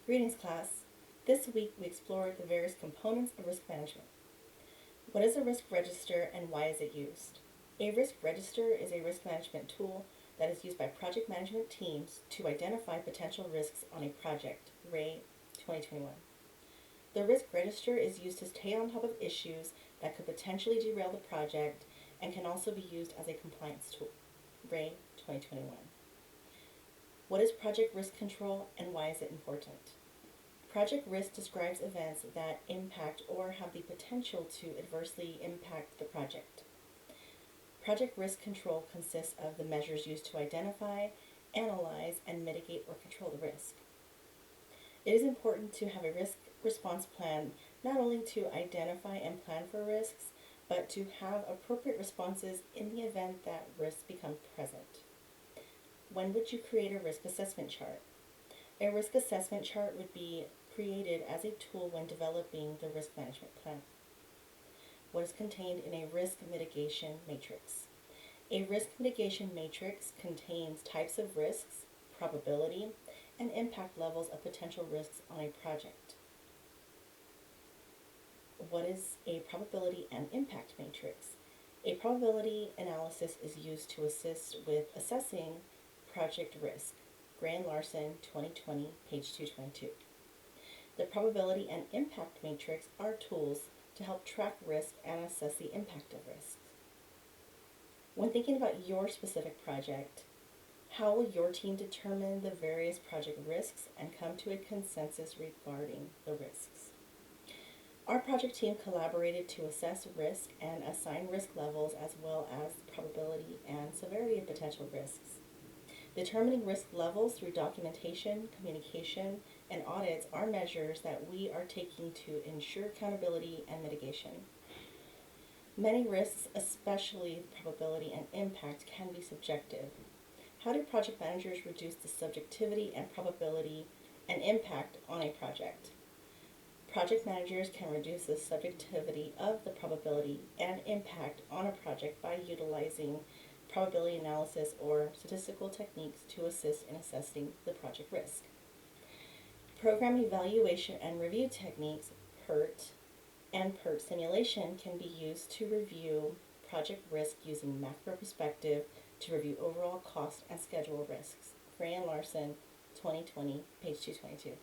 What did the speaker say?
Greetings, class. This week we explored the various components of risk management. What is a risk register and why is it used? A risk register is a risk management tool that is used by project management teams to identify potential risks on a project, RAY 2021. The risk register is used to stay on top of issues that could potentially derail the project and can also be used as a compliance tool, RAY 2021. What is project risk control and why is it important? Project risk describes events that impact or have the potential to adversely impact the project. Project risk control consists of the measures used to identify, analyze, and mitigate or control the risk. It is important to have a risk response plan not only to identify and plan for risks, but to have appropriate responses in the event that risks become present. When would you create a risk assessment chart? A risk assessment chart would be created as a tool when developing the risk management plan. What is contained in a risk mitigation matrix? A risk mitigation matrix contains types of risks, probability, and impact levels of potential risks on a project. What is a probability and impact matrix? A probability analysis is used to assist with assessing project risk. Gray and Larson, 2020, page 222. The probability and impact matrix are tools to help track risk and assess the impact of risks. When thinking about your specific project, how will your team determine the various project risks and come to a consensus regarding the risks? Our project team collaborated to assess risk and assign risk levels as well as probability and severity of potential risks. Determining risk levels through documentation, communication, and audits are measures that we are taking to ensure accountability and mitigation. Many risks, especially probability and impact, can be subjective. How do project managers reduce the subjectivity and probability and impact on a project? Project managers can reduce the subjectivity of the probability and impact on a project by utilizing probability analysis or statistical techniques to assist in assessing the project risk. Program evaluation and review techniques, PERT, and PERT simulation can be used to review project risk using macro perspective to review overall cost and schedule risks. Gray and Larson, 2020, page 222.